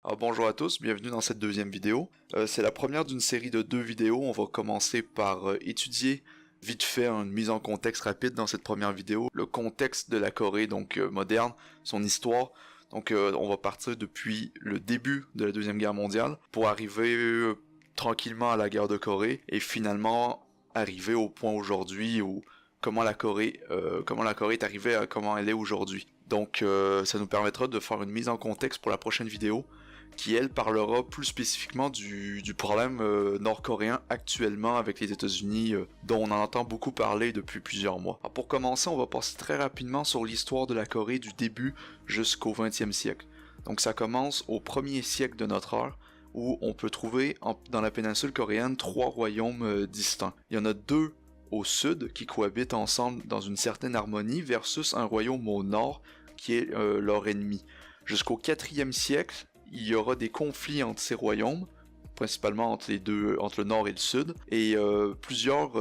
Alors bonjour à tous, bienvenue dans cette deuxième vidéo. C'est la première d'une série de 2 vidéos. On va commencer par étudier vite fait une mise en contexte rapide dans cette première vidéo. Le contexte de la Corée, donc moderne, son histoire. Donc on va partir depuis le début de la Deuxième Guerre mondiale pour arriver tranquillement à la guerre de Corée et finalement arriver au point aujourd'hui où comment la Corée est arrivée à comment elle est aujourd'hui. Donc ça nous permettra de faire une mise en contexte pour la prochaine vidéo qui elle parlera plus spécifiquement du problème nord-coréen actuellement avec les États-Unis dont on en entend beaucoup parler depuis plusieurs mois. Alors pour commencer, on va passer très rapidement sur l'histoire de la Corée du début jusqu'au 20e siècle. Donc ça commence au 1er siècle de notre ère où on peut trouver dans la péninsule coréenne 3 royaumes distincts. Il y en a 2 au sud qui cohabitent ensemble dans une certaine harmonie versus un royaume au nord qui est leur ennemi. Jusqu'au 4e siècle, il y aura des conflits entre ces royaumes, principalement entre le nord et le sud, et plusieurs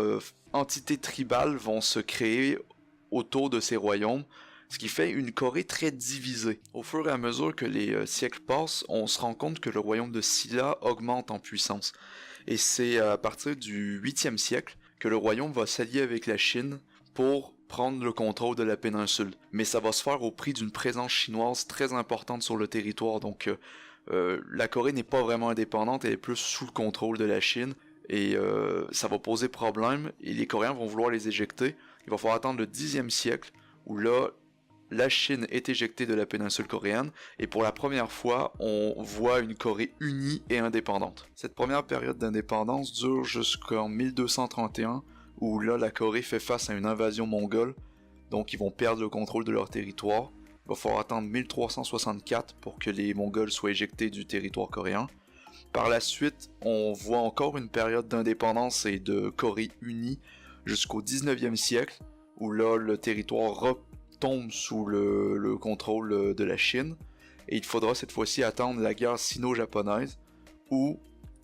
entités tribales vont se créer autour de ces royaumes, ce qui fait une Corée très divisée. Au fur et à mesure que les siècles passent, on se rend compte que le royaume de Silla augmente en puissance. Et c'est à partir du 8e siècle que le royaume va s'allier avec la Chine pour prendre le contrôle de la péninsule. Mais ça va se faire au prix d'une présence chinoise très importante sur le territoire. Donc la Corée n'est pas vraiment indépendante, elle est plus sous le contrôle de la Chine. Et ça va poser problème et les Coréens vont vouloir les éjecter. Il va falloir attendre le 10e siècle où là, la Chine est éjectée de la péninsule coréenne et pour la première fois, on voit une Corée unie et indépendante. Cette première période d'indépendance dure jusqu'en 1231 où là, la Corée fait face à une invasion mongole, donc ils vont perdre le contrôle de leur territoire. Il va falloir attendre 1364 pour que les Mongols soient éjectés du territoire coréen. Par la suite, on voit encore une période d'indépendance et de Corée unie jusqu'au 19e siècle, où là, le territoire retombe sous le contrôle de la Chine, et il faudra cette fois-ci attendre la guerre sino-japonaise, où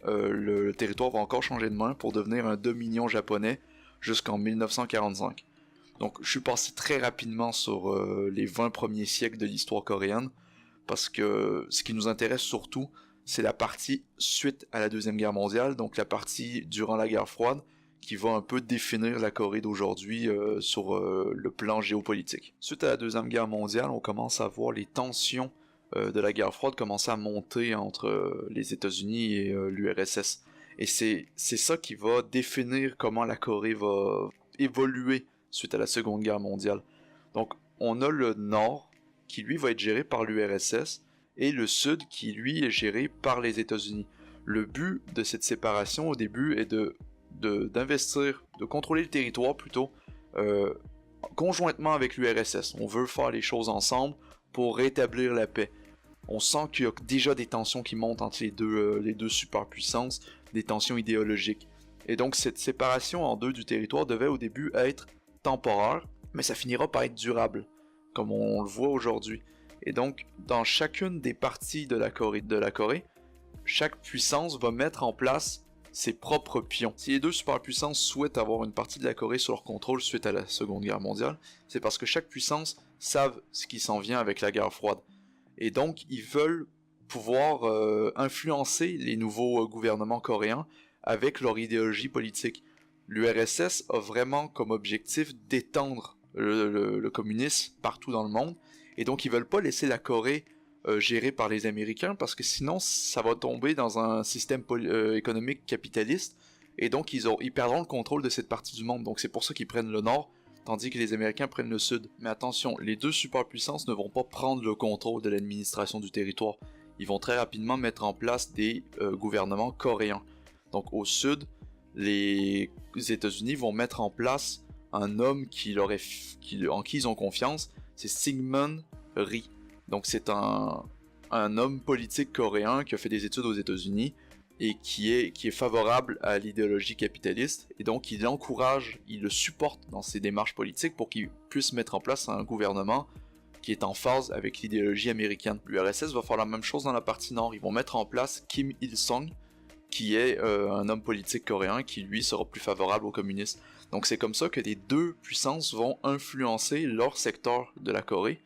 le territoire va encore changer de main pour devenir un dominion japonais jusqu'en 1945. Donc je suis passé très rapidement sur les 20 premiers siècles de l'histoire coréenne, parce que ce qui nous intéresse surtout, c'est la partie suite à la Deuxième Guerre mondiale, donc la partie durant la guerre froide, qui va un peu définir la Corée d'aujourd'hui sur le plan géopolitique. Suite à la Deuxième Guerre mondiale, on commence à voir les tensions de la guerre froide commencer à monter entre les États-Unis et l'URSS. Et c'est ça qui va définir comment la Corée va évoluer suite à la Seconde Guerre mondiale. Donc, on a le Nord, qui lui va être géré par l'URSS, et le Sud, qui lui est géré par les États-Unis. Le but de cette séparation, au début, est d'investir, de contrôler le territoire plutôt, conjointement avec l'URSS. On veut faire les choses ensemble pour rétablir la paix. On sent qu'il y a déjà des tensions qui montent entre les deux superpuissances, des tensions idéologiques. Et donc cette séparation en deux du territoire devait au début être temporaire, mais ça finira par être durable, comme on le voit aujourd'hui. Et donc, dans chacune des parties de la Corée, chaque puissance va mettre en place ses propres pions. Si les deux superpuissances souhaitent avoir une partie de la Corée sous leur contrôle suite à la Seconde Guerre mondiale, c'est parce que chaque puissance savent ce qui s'en vient avec la guerre froide. Et donc, ils veulent pouvoir influencer les nouveaux gouvernements coréens avec leur idéologie politique. L'URSS a vraiment comme objectif d'étendre le communisme partout dans le monde, et donc ils veulent pas laisser la Corée gérée par les Américains, parce que sinon ça va tomber dans un système économique capitaliste, et donc ils perdront le contrôle de cette partie du monde. Donc c'est pour ça qu'ils prennent le Nord, tandis que les Américains prennent le Sud. Mais attention, les deux superpuissances ne vont pas prendre le contrôle de l'administration du territoire. Ils vont très rapidement mettre en place des gouvernements coréens. Donc au Sud, les États-Unis vont mettre en place un homme en qui ils ont confiance, c'est Syngman Rhee. Donc c'est un homme politique coréen qui a fait des études aux États-Unis et qui est favorable à l'idéologie capitaliste, et donc il le supporte dans ses démarches politiques pour qu'il puisse mettre en place un gouvernement qui est en phase avec l'idéologie américaine. L'URSS va faire la même chose dans la partie nord, ils vont mettre en place Kim Il-sung, qui est un homme politique coréen qui lui sera plus favorable aux communistes. Donc c'est comme ça que les deux puissances vont influencer leur secteur de la Corée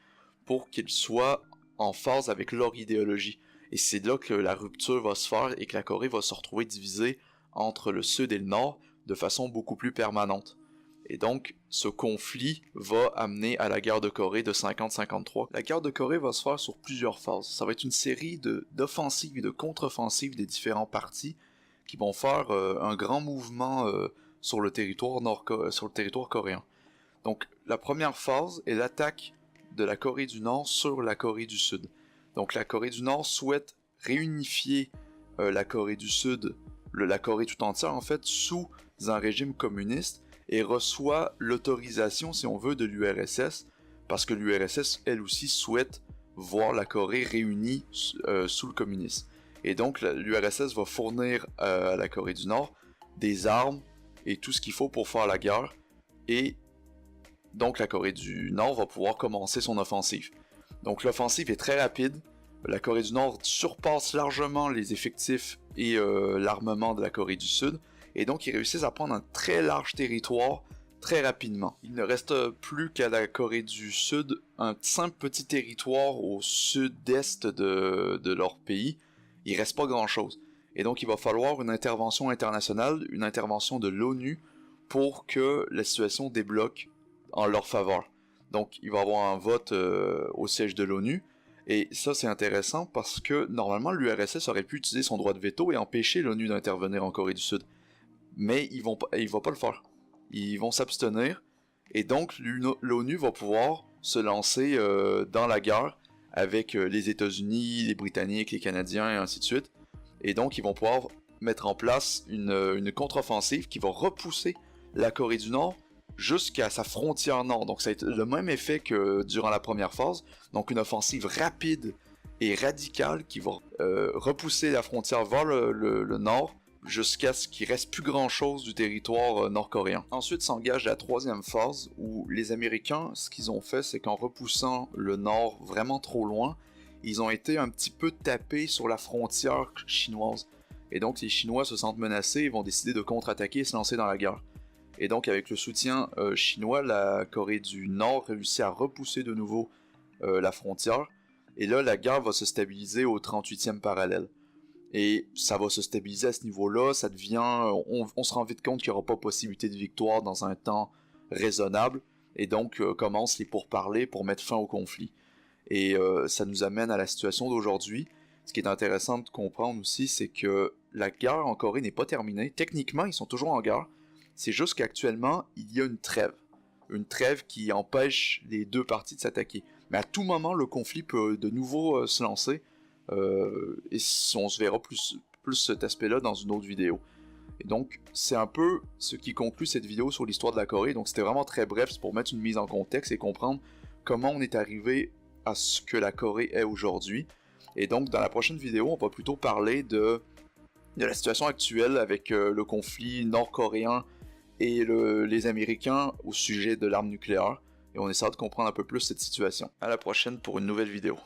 pour qu'ils soient en phase avec leur idéologie. Et c'est là que la rupture va se faire et que la Corée va se retrouver divisée entre le Sud et le Nord de façon beaucoup plus permanente. Et donc, ce conflit va amener à la guerre de Corée de 50-53. La guerre de Corée va se faire sur plusieurs phases. Ça va être une série d'offensives et de contre-offensives des différents partis qui vont faire un grand mouvement sur le territoire coréen. Donc, la première phase est l'attaque de la Corée du Nord sur la Corée du Sud. Donc, la Corée du Nord souhaite réunifier la Corée du Sud, la Corée tout entière en fait, sous un régime communiste et reçoit l'autorisation, si on veut, de l'URSS, parce que l'URSS, elle aussi, souhaite voir la Corée réunie sous le communisme. Et donc, l'URSS va fournir à la Corée du Nord des armes et tout ce qu'il faut pour faire la guerre, et donc la Corée du Nord va pouvoir commencer son offensive. Donc l'offensive est très rapide, la Corée du Nord surpasse largement les effectifs et l'armement de la Corée du Sud, et donc ils réussissent à prendre un très large territoire très rapidement. Il ne reste plus qu'à la Corée du Sud un simple petit territoire au sud-est de leur pays. Il reste pas grand-chose. Et donc il va falloir une intervention internationale, une intervention de l'ONU pour que la situation débloque en leur faveur. Donc il va y avoir un vote au siège de l'ONU. Et ça, c'est intéressant parce que normalement l'URSS aurait pu utiliser son droit de veto et empêcher l'ONU d'intervenir en Corée du Sud. Mais ils vont pas le faire. Ils vont s'abstenir. Et donc l'ONU va pouvoir se lancer dans la guerre avec les États-Unis, les Britanniques, les Canadiens et ainsi de suite. Et donc ils vont pouvoir mettre en place une contre-offensive qui va repousser la Corée du Nord jusqu'à sa frontière nord. Donc ça va être le même effet que durant la première phase. Donc une offensive rapide et radicale qui va repousser la frontière vers le nord jusqu'à ce qu'il reste plus grand chose du territoire nord-coréen. Ensuite s'engage la troisième phase où les Américains, ce qu'ils ont fait, c'est qu'en repoussant le nord vraiment trop loin, ils ont été un petit peu tapés sur la frontière chinoise. Et donc les Chinois se sentent menacés et vont décider de contre-attaquer et se lancer dans la guerre. Et donc avec le soutien chinois, la Corée du Nord réussit à repousser de nouveau la frontière. Et là, la guerre va se stabiliser au 38e parallèle. Et ça va se stabiliser à ce niveau-là, ça devient... On se rend vite compte qu'il n'y aura pas possibilité de victoire dans un temps raisonnable, et donc commencent les pourparlers pour mettre fin au conflit. Et ça nous amène à la situation d'aujourd'hui. Ce qui est intéressant de comprendre aussi, c'est que la guerre en Corée n'est pas terminée. Techniquement, ils sont toujours en guerre. C'est juste qu'actuellement, il y a une trêve. Une trêve qui empêche les deux parties de s'attaquer. Mais à tout moment, le conflit peut de nouveau se lancer. Et on se verra plus cet aspect-là dans une autre vidéo. Et donc, c'est un peu ce qui conclut cette vidéo sur l'histoire de la Corée. Donc, c'était vraiment très bref, c'est pour mettre une mise en contexte et comprendre comment on est arrivé à ce que la Corée est aujourd'hui. Et donc, dans la prochaine vidéo, on va plutôt parler de la situation actuelle avec le conflit nord-coréen et les Américains au sujet de l'arme nucléaire. Et on essaiera de comprendre un peu plus cette situation. À la prochaine pour une nouvelle vidéo.